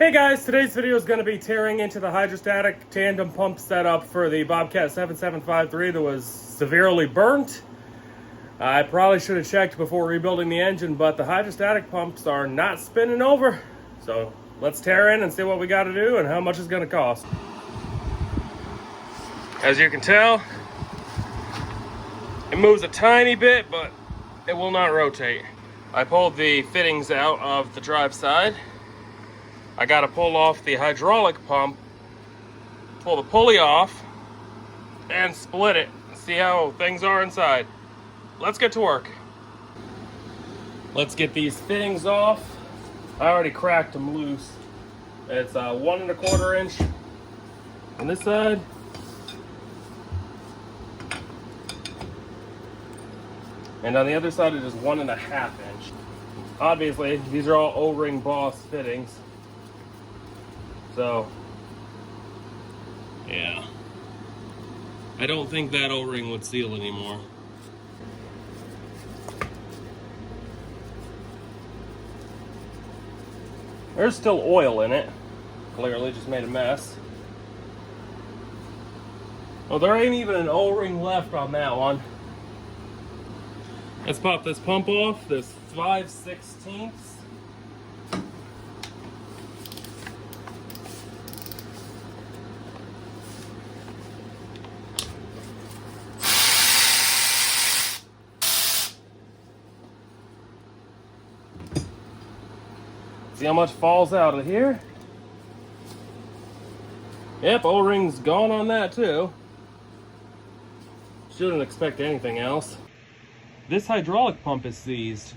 Hey guys, today's video is going to be tearing into the hydrostatic tandem pump setup for the Bobcat 7753 that was severely burnt. I probably should have checked before rebuilding the engine, but the hydrostatic pumps are not spinning over. So let's tear in and see what we got to do and how much it's going to cost. As you can tell, it moves a tiny bit, but it will not rotate. I pulled the fittings out of the drive side. I got to pull off the hydraulic pump, pull the pulley off, and split it. See how things are inside. Let's get to work. Let's get these fittings off. I already cracked them loose. It's 1 1/4 inch on this side. And on the other side it is 1 1/2 inch. Obviously, these are all O-ring Boss fittings. So, yeah. I don't think that O-ring would seal anymore. There's still oil in it. Clearly just made a mess. Well, there ain't even an O-ring left on that one. Let's pop this pump off, this 5/16. See how much falls out of here? Yep, O-ring's gone on that too. Shouldn't expect anything else. This hydraulic pump is seized.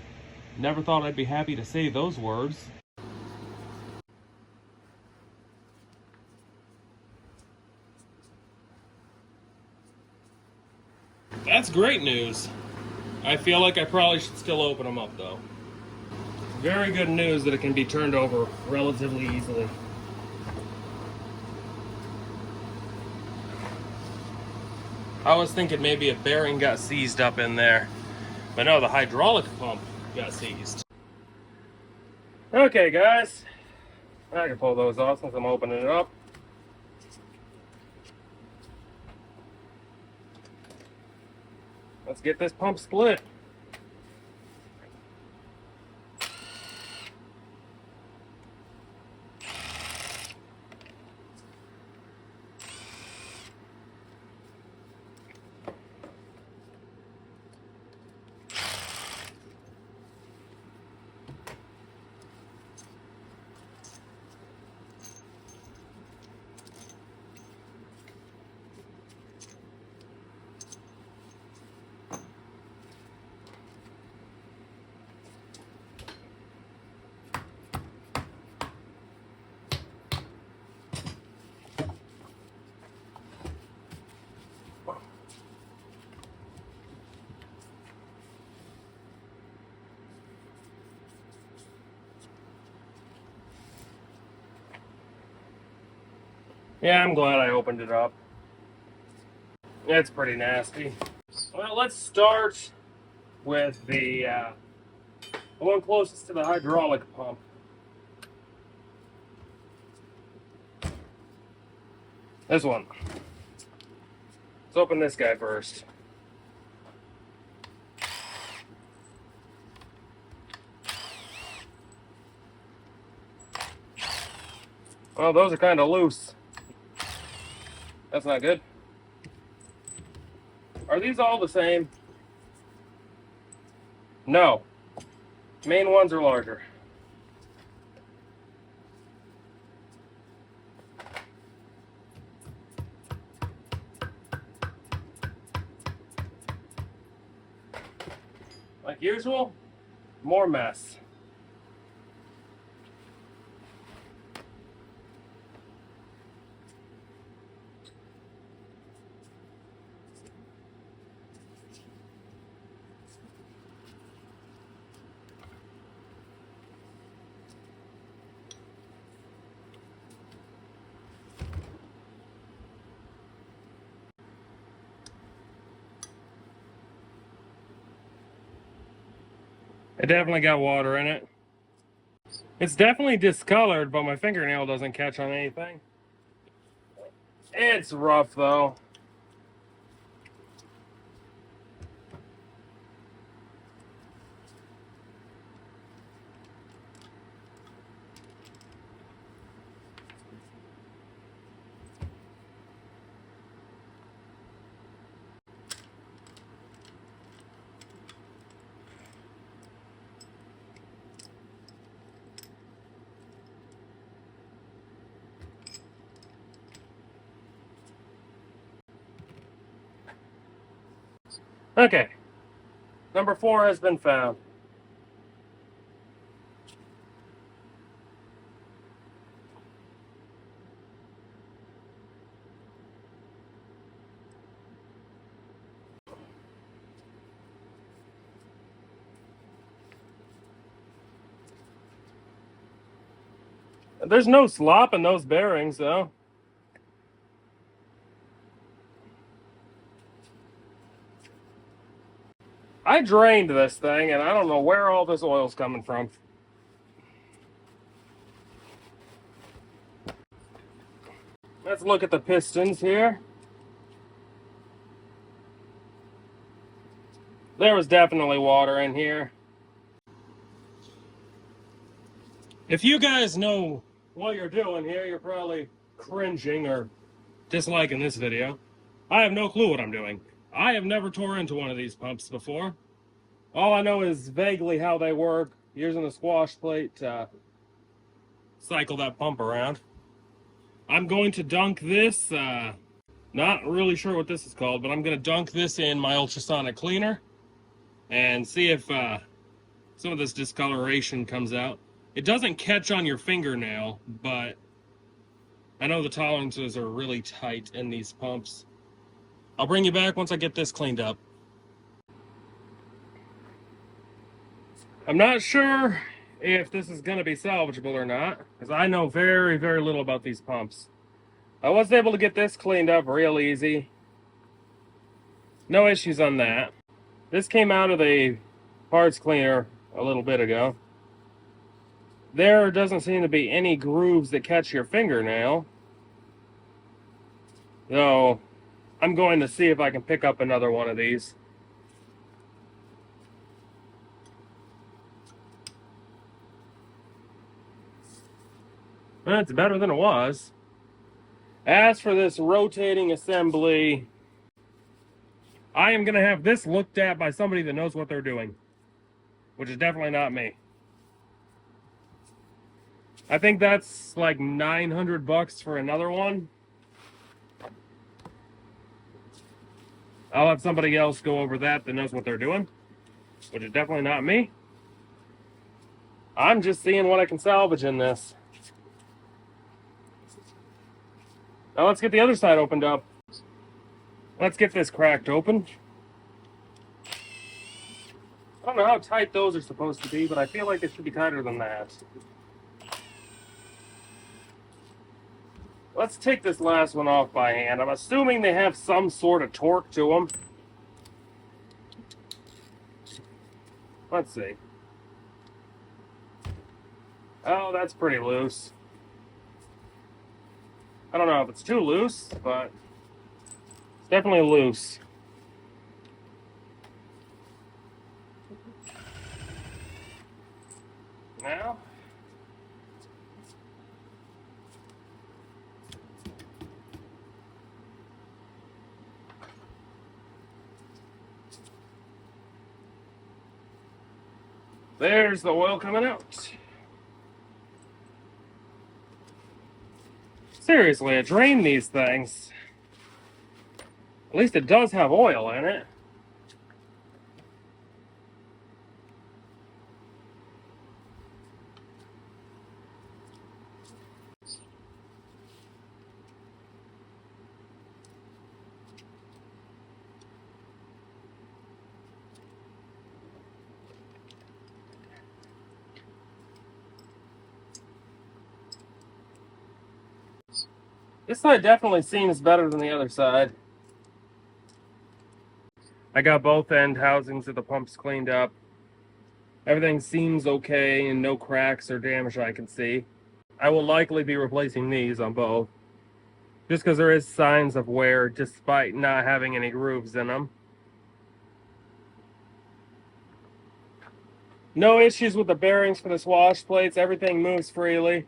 Never thought I'd be happy to say those words. That's great news. I feel like I probably should still open them up though. Very good news that it can be turned over relatively easily. I was thinking maybe a bearing got seized up in there. But no, the hydraulic pump got seized. Okay guys, I can pull those off since I'm opening it up. Let's get this pump split. Yeah, I'm glad I opened it up. It's pretty nasty. Well, let's start with the one closest to the hydraulic pump. This one. Let's open this guy first. Well, those are kind of loose. That's not good. Are these all the same? No. Main ones are larger. Like usual, more mess. It definitely got water in it. It's definitely discolored, but my fingernail doesn't catch on anything. It's rough though. Okay, number 4 has been found. There's no slop in those bearings though. I drained this thing and I don't know where all this oil's coming from. Let's look at the pistons here. There was definitely water in here. If you guys know what you're doing here, you're probably cringing or disliking this video. I have no clue what I'm doing. I have never tore into one of these pumps before. All I know is vaguely how they work, using a squash plate to cycle that pump around. I'm going to dunk this, not really sure what this is called, but I'm going to dunk this in my ultrasonic cleaner and see if some of this discoloration comes out. It doesn't catch on your fingernail, but I know the tolerances are really tight in these pumps. I'll bring you back once I get this cleaned up. I'm not sure if this is going to be salvageable or not, because I know very, very little about these pumps. I was able to get this cleaned up real easy. No issues on that. This came out of the parts cleaner a little bit ago. There doesn't seem to be any grooves that catch your fingernail. So I'm going to see if I can pick up another one of these. Well, it's better than it was. As for this rotating assembly, I am going to have this looked at by somebody that knows what they're doing, which is definitely not me. I think that's like $900 for another one. I'll have somebody else go over that knows what they're doing, which is definitely not me. I'm just seeing what I can salvage in this. Now let's get the other side opened up. Let's get this cracked open. I don't know how tight those are supposed to be, but I feel like they should be tighter than that. Let's take this last one off by hand. I'm assuming they have some sort of torque to them. Let's see. Oh, that's pretty loose. I don't know if it's too loose, but it's definitely loose. Now, there's the oil coming out. Seriously, I drained these things. At least it does have oil in it. This side definitely seems better than the other side. I got both end housings of the pumps cleaned up. Everything seems okay and no cracks or damage I can see. I will likely be replacing these on both, just because there is signs of wear despite not having any grooves in them. No issues with the bearings for the wash plates. Everything moves freely.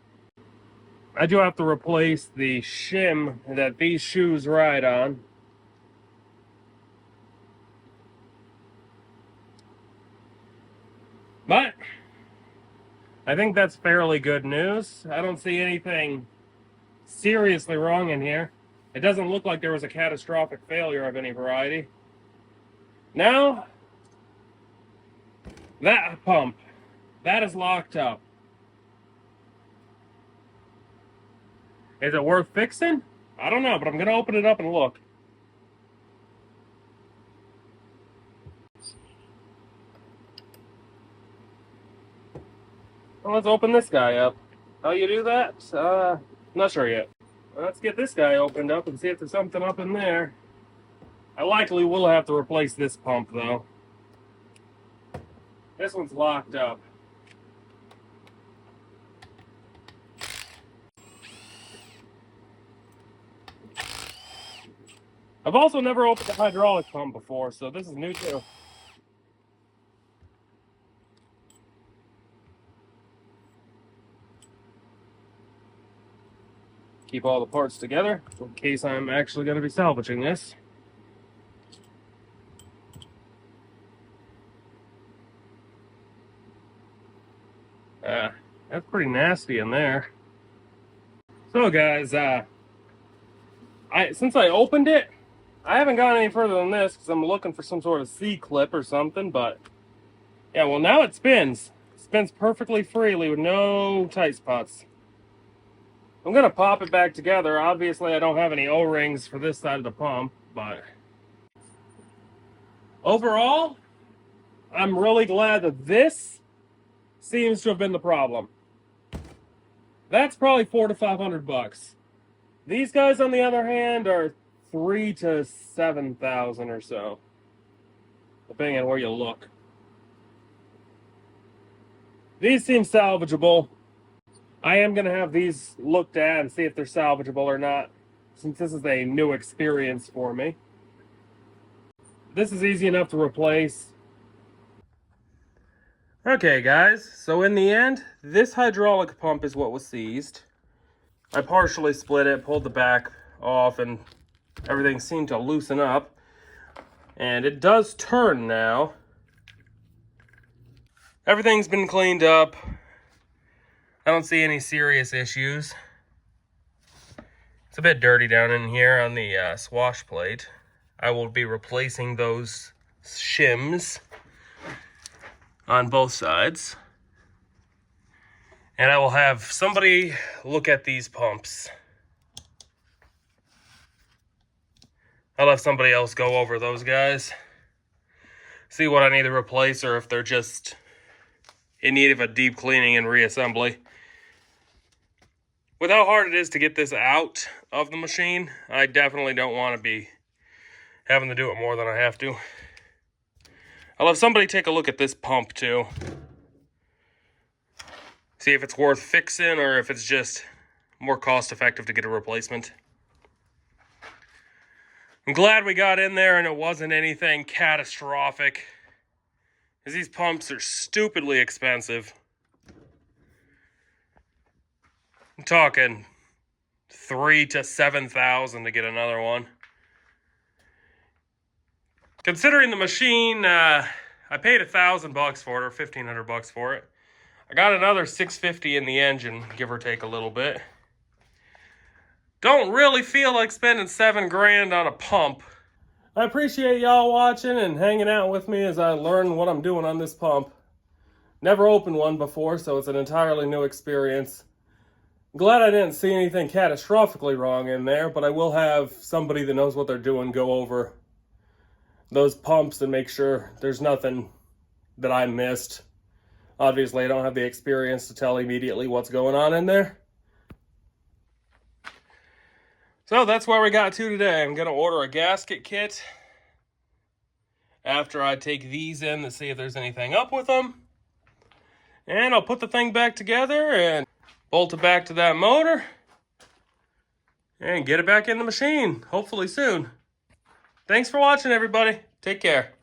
I do have to replace the shim that these shoes ride on. But I think that's fairly good news. I don't see anything seriously wrong in here. It doesn't look like there was a catastrophic failure of any variety. Now, that pump, that is locked up. Is it worth fixing? I don't know, but I'm going to open it up and look. Well, let's open this guy up. How you do that? Not sure yet. Let's get this guy opened up and see if there's something up in there. I likely will have to replace this pump, though. This one's locked up. I've also never opened a hydraulic pump before, so this is new too. Keep all the parts together in case I'm actually going to be salvaging this. That's pretty nasty in there. So guys, since I opened it, I haven't gone any further than this because I'm looking for some sort of C-clip or something, but yeah, well now it spins. It spins perfectly freely with no tight spots. I'm gonna pop it back together. Obviously I don't have any O-rings for this side of the pump, but overall, I'm really glad that this seems to have been the problem. That's probably $400 to $500. These guys, on the other hand, are $3,000 to $7,000 or so, depending on where you look. These seem salvageable. I am going to have these looked at and see if they're salvageable or not, since this is a new experience for me. This is easy enough to replace. Okay, guys, so in the end, this hydraulic pump is what was seized. I partially split it, pulled the back off, and everything seemed to loosen up. And it does turn now. Everything's been cleaned up. I don't see any serious issues. It's a bit dirty down in here on the swash plate. I will be replacing those shims on both sides. And I will have somebody look at these pumps. I'll have somebody else go over those guys. See what I need to replace or if they're just in need of a deep cleaning and reassembly. With how hard it is to get this out of the machine, I definitely don't want to be having to do it more than I have to. I'll have somebody take a look at this pump too. See if it's worth fixing or if it's just more cost effective to get a replacement. I'm glad we got in there and it wasn't anything catastrophic, because these pumps are stupidly expensive. I'm talking $3,000 to $7,000 to get another one. Considering the machine, I paid $1,000 for it, or $1,500 for it. I got another $650 in the engine, give or take a little bit. Don't really feel like spending $7,000 on a pump. I appreciate y'all watching and hanging out with me as I learn what I'm doing on this pump. Never opened one before, so it's an entirely new experience. I'm glad I didn't see anything catastrophically wrong in there, but I will have somebody that knows what they're doing go over those pumps and make sure there's nothing that I missed. Obviously, I don't have the experience to tell immediately what's going on in there. So that's where we got to today. I'm going to order a gasket kit after I take these in to see if there's anything up with them. And I'll put the thing back together and bolt it back to that motor and get it back in the machine, hopefully soon. Thanks for watching, everybody. Take care.